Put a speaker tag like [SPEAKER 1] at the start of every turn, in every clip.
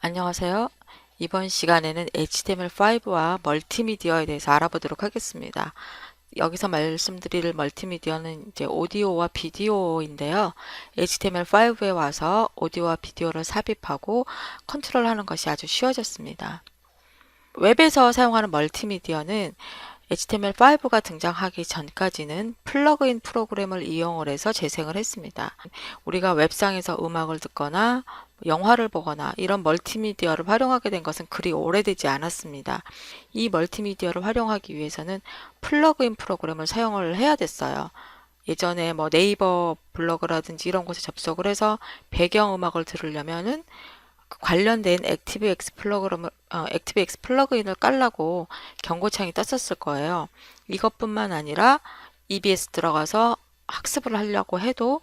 [SPEAKER 1] 안녕하세요. 이번 시간에는 HTML5와 멀티미디어에 대해서 알아보도록 하겠습니다. 여기서 말씀드릴 멀티미디어는 이제 오디오와 비디오인데요. HTML5에 와서 오디오와 비디오를 삽입하고 컨트롤하는 것이 아주 쉬워졌습니다. 웹에서 사용하는 멀티미디어는 HTML5가 등장하기 전까지는 플러그인 프로그램을 이용을 해서 재생을 했습니다. 우리가 웹상에서 음악을 듣거나 영화를 보거나 이런 멀티미디어를 활용하게 된 것은 그리 오래되지 않았습니다. 이 멀티미디어를 활용하기 위해서는 플러그인 프로그램을 사용을 해야 됐어요. 예전에 뭐 네이버 블로그라든지 이런 곳에 접속을 해서 배경음악을 들으려면은 그 관련된 액티브엑스 플러그인을 깔라고 경고창이 떴었을 거예요. 이것뿐만 아니라 EBS 들어가서 학습을 하려고 해도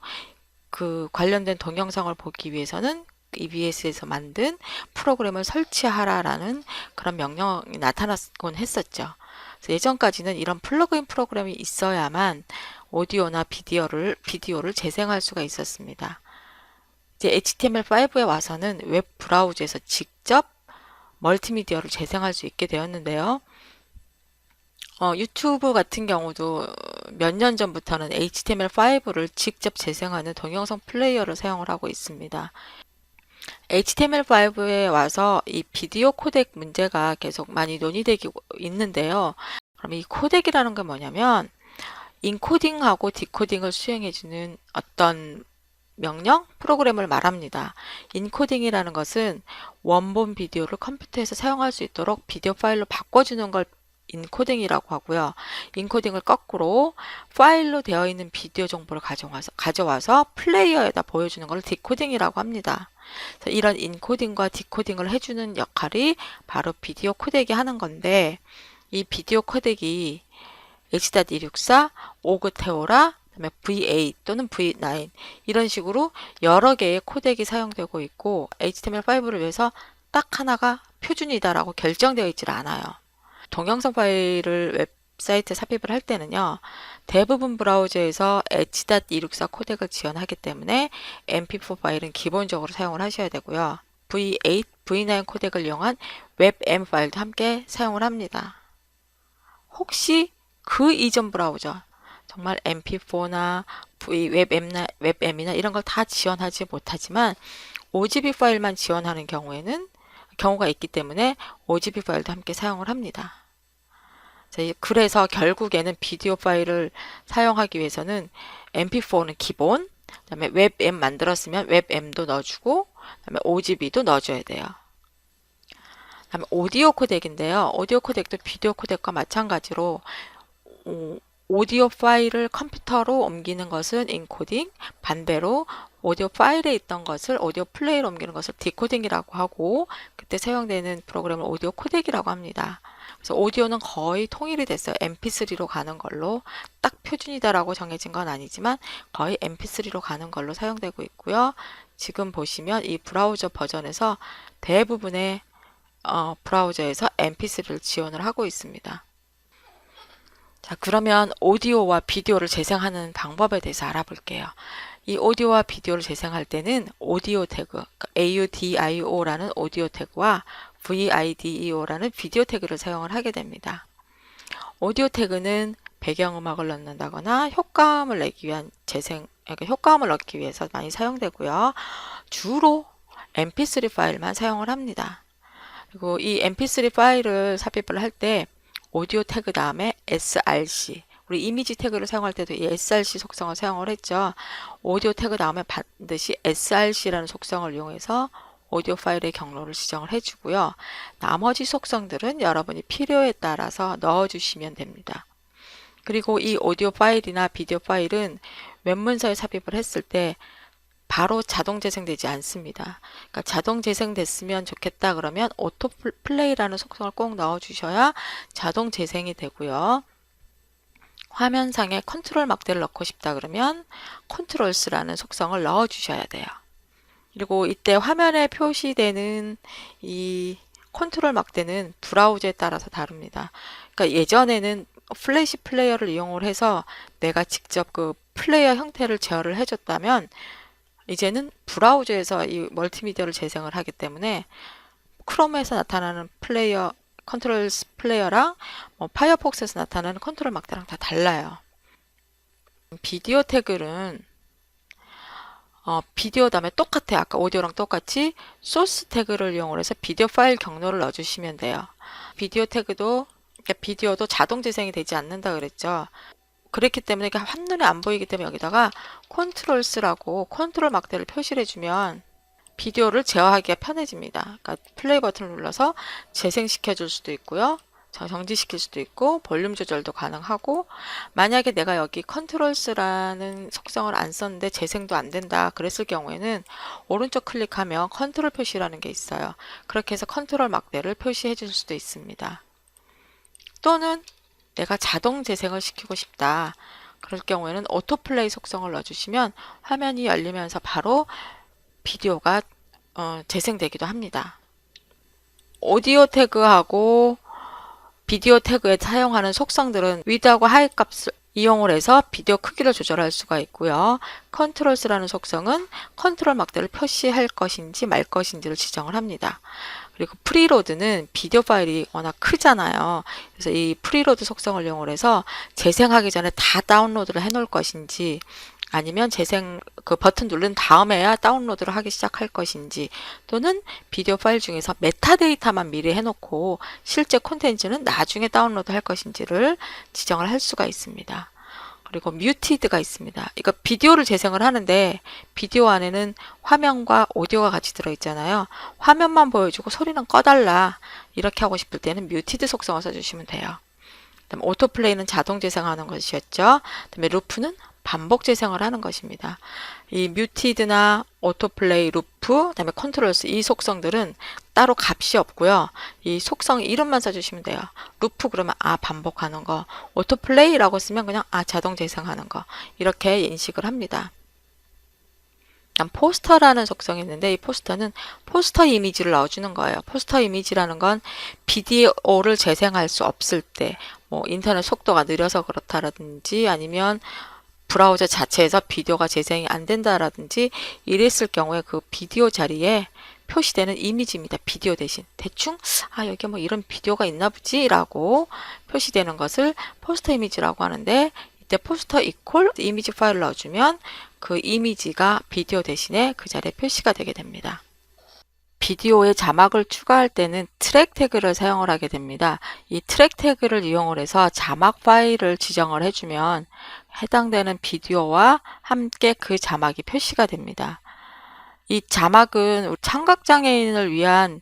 [SPEAKER 1] 그 관련된 동영상을 보기 위해서는 EBS에서 만든 프로그램을 설치하라라는 그런 명령이 나타났곤 했었죠. 그래서 예전까지는 이런 플러그인 프로그램이 있어야만 오디오나 비디오를 재생할 수가 있었습니다. 이제 HTML5에 와서는 웹 브라우저에서 직접 멀티미디어를 재생할 수 있게 되었는데요. 유튜브 같은 경우도 몇 년 전부터는 HTML5를 직접 재생하는 동영상 플레이어를 사용을 하고 있습니다. HTML5에 와서 이 비디오 코덱 문제가 계속 많이 논의되고 있는데요. 그럼 이 코덱이라는 게 뭐냐면 인코딩하고 디코딩을 수행해주는 어떤 명령, 프로그램을 말합니다. 인코딩이라는 것은 원본 비디오를 컴퓨터에서 사용할 수 있도록 비디오 파일로 바꿔주는 걸 인코딩이라고 하고요. 인코딩을 거꾸로 파일로 되어 있는 비디오 정보를 가져와서 플레이어에다 보여주는 걸 디코딩이라고 합니다. 그래서 이런 인코딩과 디코딩을 해주는 역할이 바로 비디오 코덱이 하는 건데, 이 비디오 코덱이 H.264, 오그테오라, 그다음에 V8 또는 V9 이런 식으로 여러 개의 코덱이 사용되고 있고 HTML5를 위해서 딱 하나가 표준이다라고 결정되어 있질 않아요. 동영상 파일을 웹사이트에 삽입을 할 때는요. 대부분 브라우저에서 H.264 코덱을 지원하기 때문에 MP4 파일은 기본적으로 사용을 하셔야 되고요. V8, V9 코덱을 이용한 웹M 파일도 함께 사용을 합니다. 혹시 그 이전 브라우저 정말 MP4나 웹M이나 이런 걸 다 지원하지 못하지만 OGB 파일만 지원하는 경우가 있기 때문에 OGB 파일도 함께 사용을 합니다. 그래서 결국에는 비디오 파일을 사용하기 위해서는 MP4는 기본, 그다음에 웹M 만들었으면 웹M도 넣어주고, 그다음에 OGB도 넣어줘야 돼요. 그다음에 오디오 코덱인데요. 오디오 코덱도 비디오 코덱과 마찬가지로 오디오 파일을 컴퓨터로 옮기는 것은 인코딩, 반대로 오디오 파일에 있던 것을 오디오 플레이로 옮기는 것을 디코딩이라고 하고, 그때 사용되는 프로그램을 오디오 코덱이라고 합니다. 그래서 오디오는 거의 통일이 됐어요. MP3로 가는 걸로. 딱 표준이다라고 정해진 건 아니지만 거의 MP3로 가는 걸로 사용되고 있고요. 지금 보시면 이 브라우저 버전에서 대부분의 브라우저에서 MP3를 지원을 하고 있습니다. 자, 그러면 오디오와 비디오를 재생하는 방법에 대해서 알아볼게요. 이 오디오와 비디오를 재생할 때는 오디오 태그, 그러니까 AUDIO라는 오디오 태그와 VIDEO라는 비디오 태그를 사용을 하게 됩니다. 오디오 태그는 배경음악을 넣는다거나 효과음을 내기 위한 그러니까 효과음을 넣기 위해서 많이 사용되고요. 주로 MP3 파일만 사용을 합니다. 그리고 이 MP3 파일을 삽입을 할 때 오디오 태그 다음에 src, 우리 이미지 태그를 사용할 때도 이 src 속성을 사용을 했죠. 오디오 태그 다음에 반드시 src라는 속성을 이용해서 오디오 파일의 경로를 지정을 해주고요. 나머지 속성들은 여러분이 필요에 따라서 넣어주시면 됩니다. 그리고 이 오디오 파일이나 비디오 파일은 웹문서에 삽입을 했을 때 바로 자동 재생되지 않습니다. 그러니까 자동 재생됐으면 좋겠다 그러면 오토 플레이라는 속성을 꼭 넣어 주셔야 자동 재생이 되고요. 화면상에 컨트롤 막대를 넣고 싶다 그러면 컨트롤스라는 속성을 넣어 주셔야 돼요. 그리고 이때 화면에 표시되는 이 컨트롤 막대는 브라우저에 따라서 다릅니다. 그러니까 예전에는 플래시 플레이어를 이용을 해서 내가 직접 그 플레이어 형태를 제어를 해줬다면 이제는 브라우저에서 이 멀티미디어를 재생을 하기 때문에 크롬에서 나타나는 플레이어 컨트롤스 플레이어랑 파이어폭스에서 나타나는 컨트롤 막대랑 다 달라요. 비디오 태그는 비디오 다음에 똑같아요. 아까 오디오랑 똑같이 소스 태그를 이용해서 비디오 파일 경로를 넣어주시면 돼요. 비디오 태그도 비디오도 자동 재생이 되지 않는다 그랬죠. 그렇기 때문에 이게 한눈에 안 보이기 때문에 여기다가 컨트롤스라고 컨트롤 막대를 표시를 해주면 비디오를 제어하기가 편해집니다. 그러니까 플레이 버튼을 눌러서 재생시켜 줄 수도 있고요. 정지시킬 수도 있고 볼륨 조절도 가능하고, 만약에 내가 여기 컨트롤스라는 속성을 안 썼는데 재생도 안 된다 그랬을 경우에는 오른쪽 클릭하면 컨트롤 표시라는 게 있어요. 그렇게 해서 컨트롤 막대를 표시해 줄 수도 있습니다. 또는 내가 자동 재생을 시키고 싶다 그럴 경우에는 오토플레이 속성을 넣어주시면 화면이 열리면서 바로 비디오가 재생되기도 합니다. 오디오 태그하고 비디오 태그에 사용하는 속성들은 위드하고 하이 값을 이용을 해서 비디오 크기를 조절할 수가 있고요. 컨트롤스라는 속성은 컨트롤 막대를 표시할 것인지 말 것인지를 지정을 합니다. 그리고 프리로드는 비디오 파일이 워낙 크잖아요. 그래서 이 프리로드 속성을 이용을 해서 재생하기 전에 다 다운로드를 해 놓을 것인지, 아니면 재생 그 버튼 누른 다음에야 다운로드를 하기 시작할 것인지, 또는 비디오 파일 중에서 메타데이터만 미리 해놓고 실제 콘텐츠는 나중에 다운로드 할 것인지를 지정을 할 수가 있습니다. 그리고 뮤티드가 있습니다. 이거 비디오를 재생을 하는데 비디오 안에는 화면과 오디오가 같이 들어있잖아요. 화면만 보여주고 소리는 꺼달라 이렇게 하고 싶을 때는 뮤티드 속성을 써주시면 돼요. 그다음 오토플레이는 자동 재생하는 것이었죠. 그다음에 루프는 반복 재생을 하는 것입니다. 이 뮤티드나 오토플레이, 루프, 그다음에 컨트롤스, 이 속성들은 따로 값이 없고요. 이 속성 이름만 써주시면 돼요. 루프 그러면 반복하는 거, 오토플레이라고 쓰면 그냥 자동 재생하는 거, 이렇게 인식을 합니다. 포스터라는 속성이 있는데 이 포스터는 포스터 이미지를 넣어주는 거예요. 포스터 이미지라는 건 비디오를 재생할 수 없을 때, 인터넷 속도가 느려서 그렇다라든지 아니면 브라우저 자체에서 비디오가 재생이 안 된다라든지 이랬을 경우에 그 비디오 자리에 표시되는 이미지입니다. 비디오 대신 대충 여기 이런 비디오가 있나 보지 라고 표시되는 것을 포스터 이미지라고 하는데, 이때 포스터 이퀄 이미지 파일을 넣어주면 그 이미지가 비디오 대신에 그 자리에 표시가 되게 됩니다. 비디오에 자막을 추가할 때는 트랙 태그를 사용을 하게 됩니다. 이 트랙 태그를 이용을 해서 자막 파일을 지정을 해주면 해당되는 비디오와 함께 그 자막이 표시가 됩니다. 이 자막은 청각장애인을 위한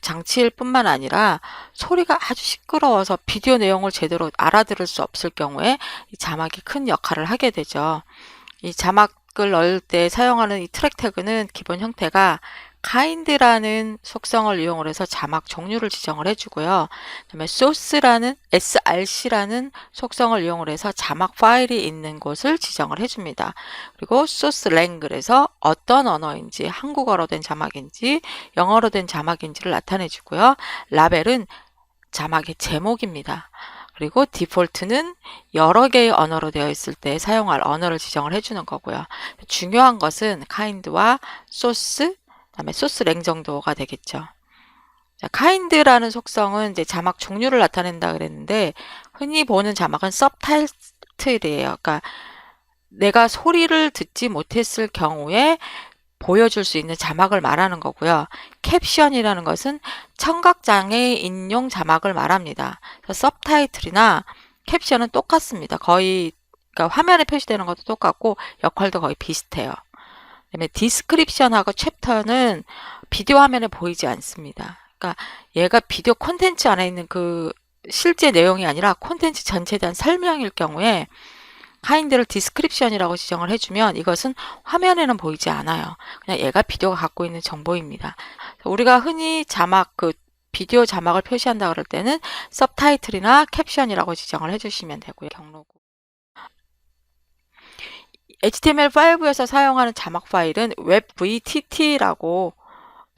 [SPEAKER 1] 장치일 뿐만 아니라 소리가 아주 시끄러워서 비디오 내용을 제대로 알아들을 수 없을 경우에 이 자막이 큰 역할을 하게 되죠. 이 자막을 넣을 때 사용하는 이 트랙 태그는 기본 형태가 kind라는 속성을 이용을 해서 자막 종류를 지정을 해주고요. 그다음에 source라는 src라는 속성을 이용을 해서 자막 파일이 있는 곳을 지정을 해줍니다. 그리고 source lang, 어떤 언어인지, 한국어로 된 자막인지 영어로 된 자막인지를 나타내주고요. 라벨은 자막의 제목입니다. 그리고 디폴트는 여러 개의 언어로 되어 있을 때 사용할 언어를 지정을 해주는 거고요. 중요한 것은 kind와 source, 그다음에 소스 랭 정도가 되겠죠. 자, kind라는 속성은 이제 자막 종류를 나타낸다 그랬는데, 흔히 보는 자막은 서브타이틀이에요. 그러니까 내가 소리를 듣지 못했을 경우에 보여줄 수 있는 자막을 말하는 거고요. 캡션이라는 것은 청각장애인용 자막을 말합니다. 서브타이틀이나 캡션은 똑같습니다. 거의 그러니까 화면에 표시되는 것도 똑같고 역할도 거의 비슷해요. 그다음에 디스크립션하고 챕터는 비디오 화면에 보이지 않습니다. 그러니까 얘가 비디오 콘텐츠 안에 있는 그 실제 내용이 아니라 콘텐츠 전체에 대한 설명일 경우에 kind를 디스크립션이라고 지정을 해주면 이것은 화면에는 보이지 않아요. 그냥 얘가 비디오가 갖고 있는 정보입니다. 우리가 흔히 자막, 비디오 자막을 표시한다 그럴 때는 서브타이틀이나 캡션이라고 지정을 해주시면 되고요. 경로고. HTML5에서 사용하는 자막 파일은 webvtt라고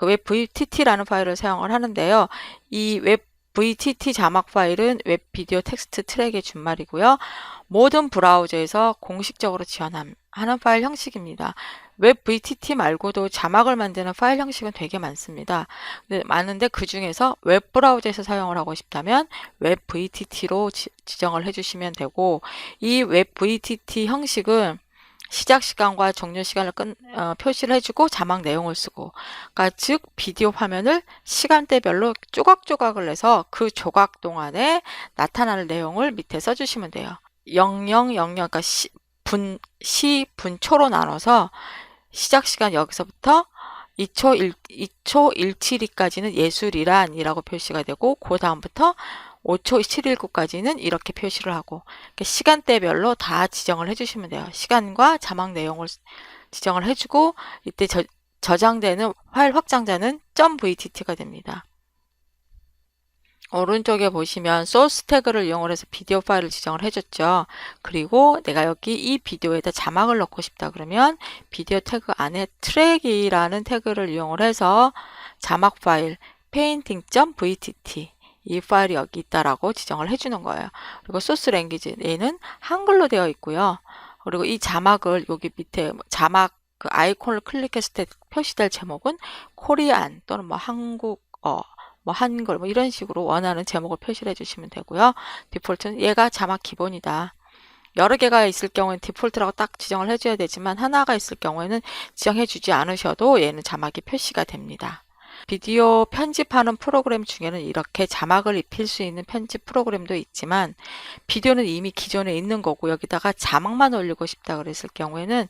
[SPEAKER 1] webvtt라는 파일을 사용을 하는데요. 이 webvtt 자막 파일은 웹 비디오 텍스트 트랙의 준말이고요. 모든 브라우저에서 공식적으로 지원하는 파일 형식입니다. 웹 VTT 말고도 자막을 만드는 파일 형식은 되게 많습니다. 많은데 그 중에서 웹 브라우저에서 사용을 하고 싶다면 웹 VTT로 지정을 해주시면 되고, 이 웹 VTT 형식은 시작 시간과 종료 시간을 표시를 해주고 자막 내용을 쓰고, 그러니까 즉 비디오 화면을 시간대별로 조각조각을 내서 그 조각 동안에 나타나는 내용을 밑에 써주시면 돼요. 0000, 그러니까 분초로 나눠서 시작 시간 여기서부터 2초 172까지는 예술이란이라고 표시가 되고, 그 다음부터 5초 719까지는 이렇게 표시를 하고, 시간대별로 다 지정을 해주시면 돼요. 시간과 자막 내용을 지정을 해주고, 이때 저장되는 파일 확장자는 .vtt가 됩니다. 오른쪽에 보시면 소스 태그를 이용을 해서 비디오 파일을 지정을 해줬죠. 그리고 내가 여기 이 비디오에다 자막을 넣고 싶다 그러면 비디오 태그 안에 트랙이라는 태그를 이용을 해서 자막 파일 painting.vtt 이 파일이 여기 있다라고 지정을 해주는 거예요. 그리고 소스 랭귀지 얘는 한글로 되어 있고요. 그리고 이 자막을 여기 밑에 자막 그 아이콘을 클릭했을 때 표시될 제목은 코리안 또는 뭐 한국어 뭐 한글 뭐 이런 식으로 원하는 제목을 표시를 해주시면 되고요. 디폴트는 얘가 자막 기본이다. 여러 개가 있을 경우에는 디폴트라고 딱 지정을 해줘야 되지만 하나가 있을 경우에는 지정해주지 않으셔도 얘는 자막이 표시가 됩니다. 비디오 편집하는 프로그램 중에는 이렇게 자막을 입힐 수 있는 편집 프로그램도 있지만 비디오는 이미 기존에 있는 거고 여기다가 자막만 올리고 싶다 그랬을 경우에는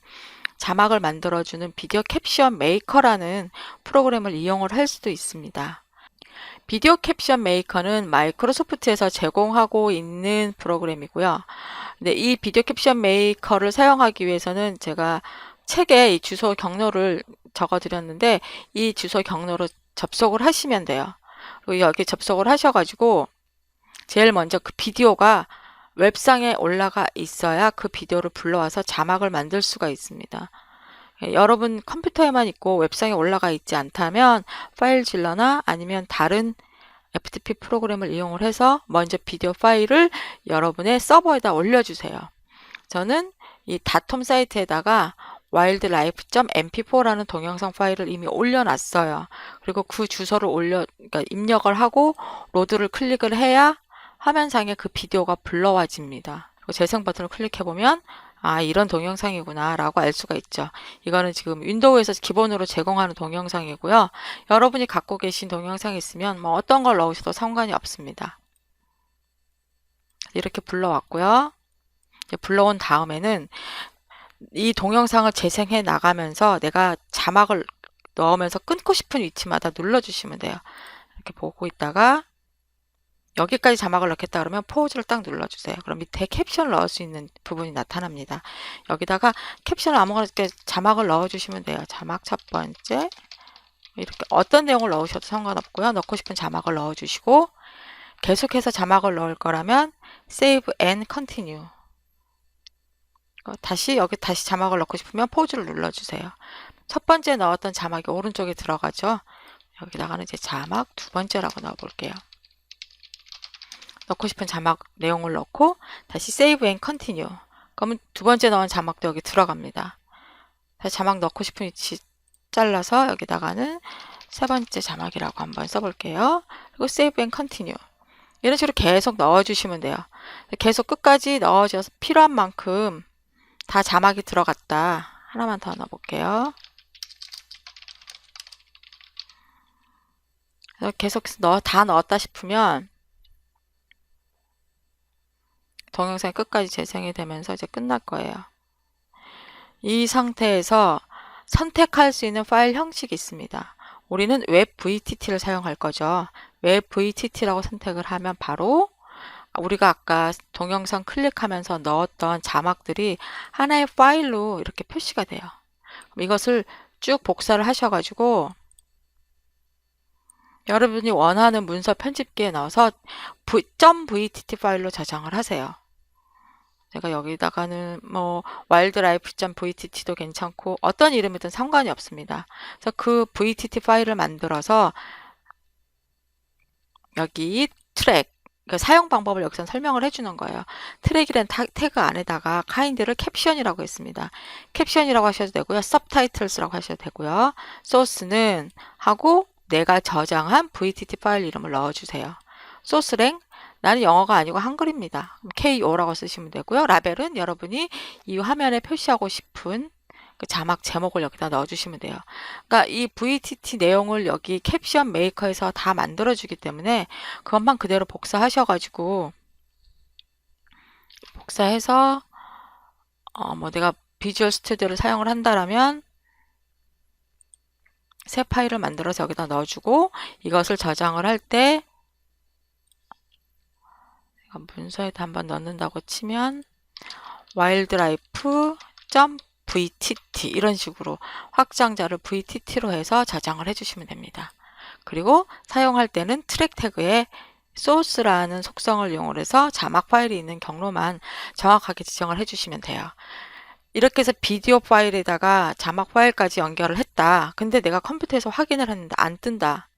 [SPEAKER 1] 자막을 만들어주는 비디오 캡션 메이커라는 프로그램을 이용을 할 수도 있습니다. 비디오 캡션 메이커는 마이크로소프트에서 제공하고 있는 프로그램이고요. 근데 이 비디오 캡션 메이커를 사용하기 위해서는 제가 책에 이 주소 경로를 적어 드렸는데 이 주소 경로로 접속을 하시면 돼요. 그리고 여기 접속을 하셔가지고 제일 먼저 그 비디오가 웹상에 올라가 있어야 그 비디오를 불러와서 자막을 만들 수가 있습니다. 여러분 컴퓨터에만 있고 웹상에 올라가 있지 않다면 파일질러나 아니면 다른 FTP 프로그램을 이용을 해서 먼저 비디오 파일을 여러분의 서버에다 올려주세요. 저는 이 닷홈 사이트에다가 wildlife.mp4라는 동영상 파일을 이미 올려놨어요. 그리고 그 주소를 그러니까 입력을 하고 로드를 클릭을 해야 화면상에 그 비디오가 불러와집니다. 그리고 재생 버튼을 클릭해보면 아, 이런 동영상이구나 라고 알 수가 있죠. 이거는 지금 윈도우에서 기본으로 제공하는 동영상이고요. 여러분이 갖고 계신 동영상이 있으면 뭐 어떤 걸 넣으셔도 상관이 없습니다. 이렇게 불러왔고요. 불러온 다음에는 이 동영상을 재생해 나가면서 내가 자막을 넣으면서 끊고 싶은 위치마다 눌러주시면 돼요. 이렇게 보고 있다가 여기까지 자막을 넣겠다 그러면 포즈를 딱 눌러주세요. 그럼 밑에 캡션을 넣을 수 있는 부분이 나타납니다. 여기다가 캡션을 아무거나 이렇게 자막을 넣어주시면 돼요. 자막 첫 번째 이렇게 어떤 내용을 넣으셔도 상관없고요. 넣고 싶은 자막을 넣어주시고 계속해서 자막을 넣을 거라면 Save and Continue 여기 다시 자막을 넣고 싶으면 포즈를 눌러주세요. 첫 번째 넣었던 자막이 오른쪽에 들어가죠. 여기다가는 이제 자막 두 번째라고 넣어볼게요. 넣고 싶은 자막 내용을 넣고 다시 Save and Continue. 그러면 두 번째 넣은 자막도 여기 들어갑니다. 다시 자막 넣고 싶은 위치 잘라서 여기다가는 세 번째 자막이라고 한번 써볼게요. 그리고 Save and Continue. 이런 식으로 계속 넣어주시면 돼요. 계속 끝까지 넣어줘서 필요한 만큼 다 자막이 들어갔다. 하나만 더 넣어볼게요. 계속해서 다 넣었다 싶으면 동영상이 끝까지 재생이 되면서 이제 끝날 거예요. 이 상태에서 선택할 수 있는 파일 형식이 있습니다. 우리는 웹 VTT를 사용할 거죠. 웹 VTT라고 선택을 하면 바로 우리가 아까 동영상 클릭하면서 넣었던 자막들이 하나의 파일로 이렇게 표시가 돼요. 그럼 이것을 쭉 복사를 하셔가지고 여러분이 원하는 문서 편집기에 넣어서 .vtt 파일로 저장을 하세요. 제가 여기다가는 뭐 wildlife.vtt도 괜찮고 어떤 이름이든 상관이 없습니다. 그래서 그 VTT 파일을 만들어서 여기 트랙 그러니까 사용 방법을 여기서 설명을 해주는 거예요. 트랙이라는 태그 안에다가 kind를 캡션이라고 했습니다. 캡션이라고 하셔도 되고요. subtitles라고 하셔도 되고요. 소스는 하고 내가 저장한 VTT 파일 이름을 넣어주세요. 소스랭 나는 영어가 아니고 한글입니다. KO라고 쓰시면 되고요. 라벨은 여러분이 이 화면에 표시하고 싶은 그 자막 제목을 여기다 넣어주시면 돼요. 그러니까 이 VTT 내용을 여기 캡션 메이커에서 다 만들어주기 때문에 그것만 그대로 복사하셔가지고 복사해서 뭐 내가 비주얼 스튜디오를 사용을 한다라면 새 파일을 만들어서 여기다 넣어주고 이것을 저장을 할 때 문서에다 한번 넣는다고 치면 wildlife.vtt 이런 식으로 확장자를 VTT로 해서 저장을 해주시면 됩니다. 그리고 사용할 때는 트랙 태그에 소스라는 속성을 이용해서 자막 파일이 있는 경로만 정확하게 지정을 해주시면 돼요. 이렇게 해서 비디오 파일에다가 자막 파일까지 연결을 했다. 근데 내가 컴퓨터에서 확인을 했는데 안 뜬다.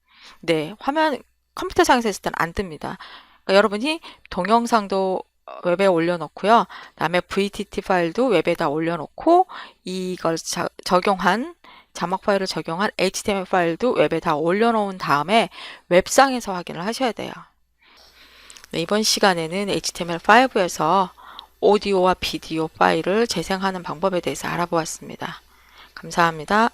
[SPEAKER 1] 네, 화면 컴퓨터상에서 했을 때는 안 뜹니다. 그러니까 여러분이 동영상도 웹에 올려놓고요. 그다음에 VTT 파일도 웹에다 올려놓고 이걸 적용한 자막 파일을 적용한 HTML 파일도 웹에다 올려놓은 다음에 웹상에서 확인을 하셔야 돼요. 네, 이번 시간에는 HTML5에서 오디오와 비디오 파일을 재생하는 방법에 대해서 알아보았습니다. 감사합니다.